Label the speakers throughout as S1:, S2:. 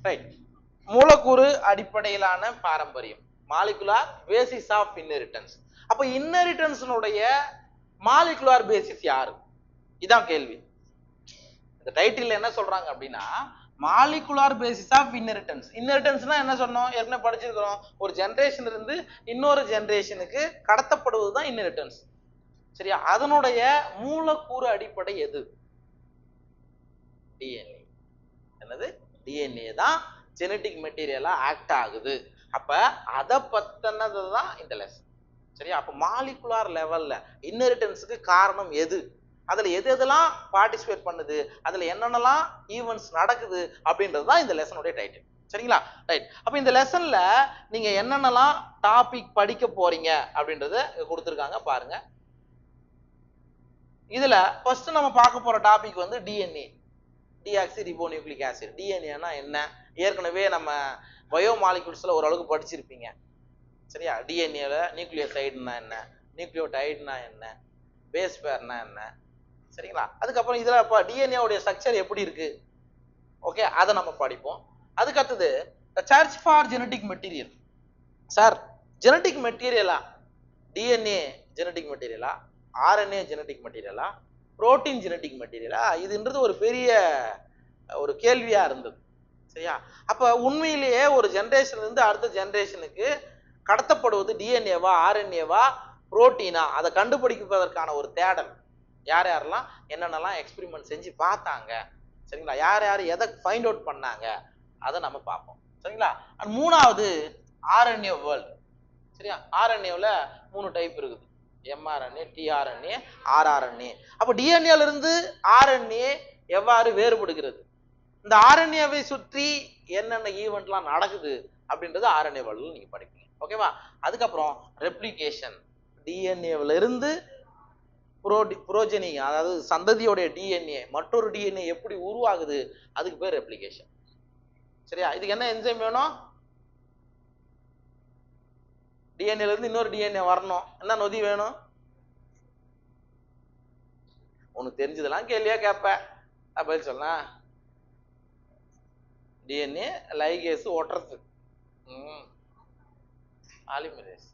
S1: Right. மூலக்கூறு அடிப்படையிலான பாரம்பரியம், மாலிகுலார் பேசிஸ் ஆஃப் இன்ஹெரிட்டன்ஸ். அப்ப இன்ஹெரிட்டன்ஸ்னுடைய மாலிகுலார் பேசிஸ் யாரு? இதான் கேள்வி. இந்த டைட்டில் என்ன சொல்றாங்க அப்படின்னா மாலிகுலார் பேசிஸ் ஆஃப் இன்ஹெரிட்டன்ஸ். இன்ஹெரிட்டன்ஸ்னா என்ன சொன்னோம், ஏற்கனவே படிச்சிருக்கிறோம். ஒரு ஜெனரேஷன் இருந்து இன்னொரு ஜெனரேஷனுக்கு கடத்தப்படுவதுதான் இன்ஹெரிட்டன்ஸ். சரியா? அதனுடைய மூலக்கூறு அடிப்படை எது? டிஎன்ஏ. என்னது? டிஎன்ஏ தான் ஜெனடிக் மெட்டீரியலா ஆக்ட் ஆகுது. அப்ப அத பத்தினதுதான் இந்த லெசன். சரியா? அப்ப மாலிகுலார் லெவல்ல இன்ஹெரிட்டன்ஸுக்கு காரணம் எது, அதுல எது எதெல்லாம் பார்ட்டிசிபேட் பண்ணுது, அதுல என்னென்னலாம் ஈவென்ட்ஸ் நடக்குது அப்படின்றது தான் இந்த லெசனுடைய டைட்டில். சரிங்களா? ரைட். அப்ப இந்த லெசன்ல நீங்க என்னென்னலாம் டாபிக் படிக்க போறீங்க அப்படின்றத கொடுத்துருக்காங்க பாருங்க. இதுல ஃபர்ஸ்ட் நம்ம பார்க்க போற டாபிக் வந்து டிஎன்ஏ, டிஆக்சி ரிபோநியூக்ளிக் ஆசிட். டிஎன்ஏனா என்ன? ஏற்கனவே நம்ம பயோ மாலிகுல்ஸ்ல ஓரளவுக்கு படிச்சிருப்பீங்க. சரியா? டிஎன்ஏல நியூக்ளியோசைடுனா என்ன, நியூக்ளியோடைடுனா என்ன, பேஸ் பேர்னா என்ன. சரிங்களா? அதுக்கப்புறம் இதுல டிஎன்ஏ உடைய ஸ்ட்ரக்சர் எப்படி இருக்கு, ஓகே, அதை நம்ம படிப்போம். அதுக்கு அடுத்தது search for genetic material. Sir, genetic மெட்டீரியலா, டிஎன்ஏ ஜெனடிக் மெட்டீரியலா, ஆர்என்ஏ ஜெனடிக் மெட்டீரியலா, புரோட்டீன் ஜெனடிக் மெட்டீரியலா? இதுன்றது ஒரு பெரிய ஒரு கேள்வியா இருந்தது. சரியா? அப்ப உண்மையிலேயே ஒரு ஜெனரேஷன்ல இருந்து அடுத்த ஜெனரேஷனுக்கு கடத்தப்படுவது டிஎன்ஏவா, ஆர்என்ஏவா, புரோட்டீனா, அதை கண்டுபிடிப்பதற்கான ஒரு தேடல். யார் யாரெல்லாம் என்னென்னலாம் எக்ஸ்பெரிமெண்ட் செஞ்சு பார்த்தாங்க, சரிங்களா, யார் யார் எதை ஃபைண்ட் அவுட் பண்ணாங்க, அதை நம்ம பார்ப்போம். சரிங்களா? அண்ட் மூணாவது ஆர்என்ஏ வேர்ல்டு. சரியா? ஆர்என்ஏவில் 3 டைப் இருக்குது, எம்ஆர்என்ஏ, டிஆர்என்ஏ, ஆர்ஆர்என்ஏ. அப்போ டிஎன்ஏல இருந்து ஆர்என்ஏ எவ்வாறு வேறுபடுகிறது, இந்த ஆர்என்ஏவை சுற்றி என்னென்ன ஈவெண்ட்லாம் நடக்குது அப்படின்றது ஆர்என்ஏ வேர்ல்டுல நீங்க படிப்பீங்க. ஓகேவா? அதுக்கப்புறம் ரெப்ளிகேஷன், டிஎன்ஏவில் இருந்து புரோஜெனி, அதாவது சந்ததியோடைய டிஎன்ஏ மற்றொரு டிஎன்ஏ எப்படி உருவாகுது, அதுக்கு பேர் ரெப்ளிகேஷன். சரியா? இதுக்கு என்ன என்சைம் வேணும்? டிஎன்ஏல இருந்து இன்னொரு டிஎன்ஏ வரணும், என்ன நொதி வேணும்? உனக்கு தெரிஞ்சதெல்லாம் கேள்வியா கேட்ப, பதில் சொன்னா டிஎன்ஏ லைகேஸ் ஒட்டுறது, பாலிமரேஸ்,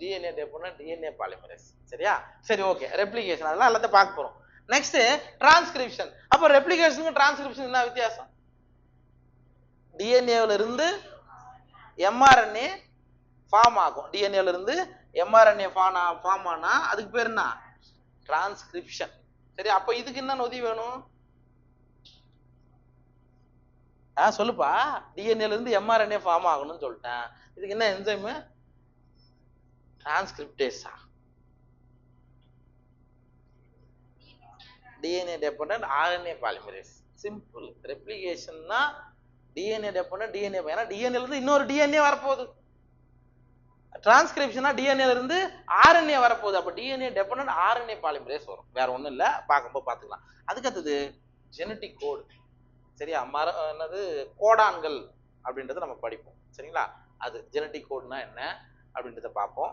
S1: டிஎன்ஏ டெபோனா டிஎன்ஏ பாலிமரேஸ். சரியா? சரி, ஓகே. ரெப்ளிகேஷன் அதெல்லாம் எல்லாத்தையும் பார்க்க போறோம். Next transcription. அப்ப ரெப்ளிகேஷனுக்கு டிரான்ஸ்கிரிப்ஷன் என்ன வித்தியாசம்? டிஎன்ஏல இருந்து எம்ஆர்என்ஏ ஃபார்ம் ஆகும், டிஎன்ஏல இருந்து எம்ஆர்என்ஏ ஃபார்ம் ஆனா அதுக்கு பேர் என்ன? டிரான்ஸ்கிரிப்ஷன். சரி, அப்ப இதுக்கு என்ன நொதி வேணும்? சொல்லுப்பா. டிஎன்ஏல இருந்து எம்ஆர்என்ஏ ஃபார்ம் ஆகணும்னு சொல்லிட்டேன், இதுக்கு என்ன என்சைம்? டிரான்ஸ்கிரிப்டேஸா? DNA dependent RNA polymerase. Simple. ரெப்ளிகேஷன்னா டிஎன்ஏ டெபெண்டன்ட் டிஎன்ஏ, ஏன்னா டிஎன்ஏல இருந்து இன்னொரு டிஎன்ஏ வரப்போகுது. டிரான்ஸ்கிரிப்ஷனா டிஎன்ஏல இருந்து ஆர்என்ஏ வரப்போகுது. அப்ப டிஎன்ஏ டெபெண்டன்ட் ஆர்என்ஏ பாலிமரேஸ் வரும், வேற ஒண்ணும் இல்ல, பார்க்கும்போது பார்த்துக்கலாம். அதுக்கு அடுத்தது ஜெனடிக் கோடு. சரியா? என்னது கோடான்கள் அப்படின்றத நம்ம படிப்போம். சரிங்களா? அது ஜெனடிக் கோடுனா என்ன அப்படின்றத பார்ப்போம்.